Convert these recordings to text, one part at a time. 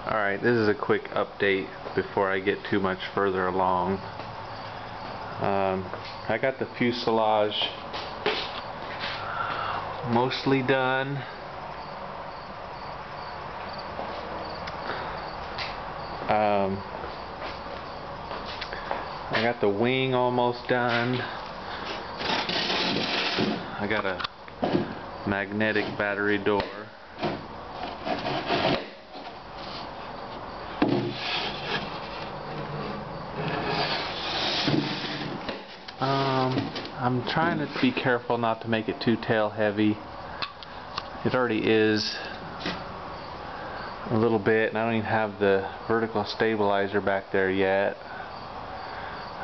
Alright, this is a quick update before I get too much further along. I got the fuselage mostly done. I got the wing almost done. I got a magnetic battery door. I'm trying to be careful not to make it too tail heavy. It already is a little bit, and I don't even have the vertical stabilizer back there yet.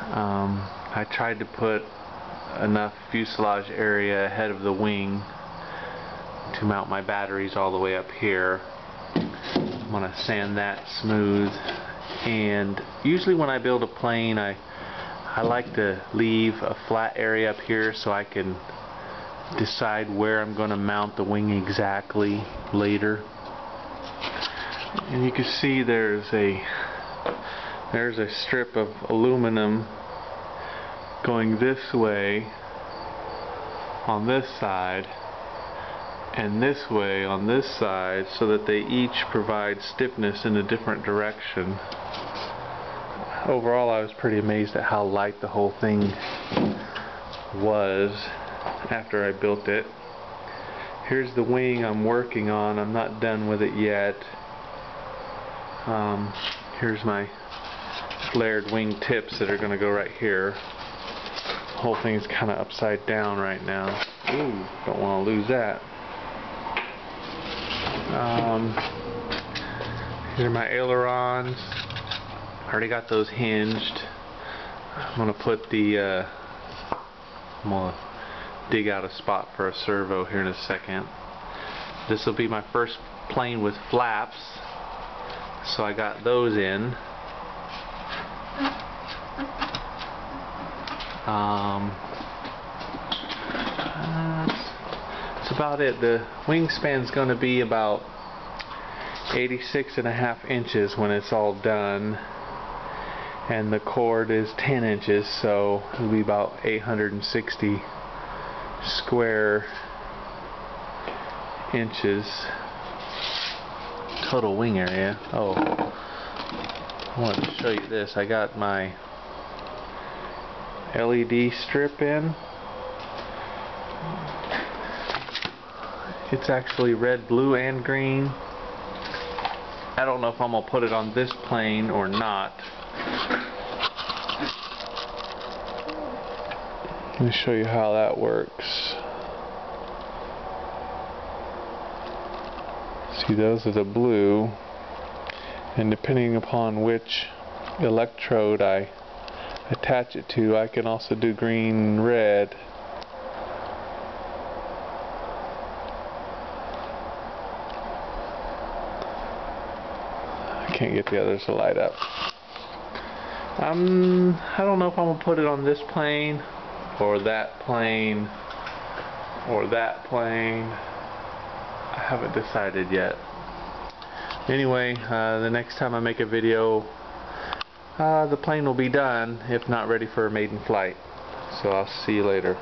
I tried to put enough fuselage area ahead of the wing to mount my batteries all the way up here. I'm going to sand that smooth, and usually when I build a plane I like to leave a flat area up here so I can decide where I'm going to mount the wing exactly later. And you can see there's a strip of aluminum going this way on this side and this way on this side, so that they each provide stiffness in a different direction. Overall, I was pretty amazed at how light the whole thing was after I built it. Here's the wing I'm working on. I'm not done with it yet. Here's my flared wing tips that are going to go right here. The whole thing is kind of upside down right now. Ooh, don't want to lose that. Here are my ailerons. I already got those hinged. I'm going to put the I'm going to dig out a spot for a servo here in a second. This will be my first plane with flaps, so I got those in. That's about it. The wingspan's going to be about 86.5 inches when it's all done, and the chord is 10 inches, so it'll be about 860 square inches total wing area. Oh, I wanted to show you this. I got my LED strip in. It's actually red, blue, and green. I don't know if I'm going to put it on this plane or not. Let me show you how that works. See, those are the blue, and depending upon which electrode I attach it to, I can also do green and red. I can't get the others to light up. I don't know if I'm going to put it on this plane or that plane or that plane. I haven't decided yet. Anyway, the next time I make a video, the plane will be done, if not ready for a maiden flight. So I'll see you later.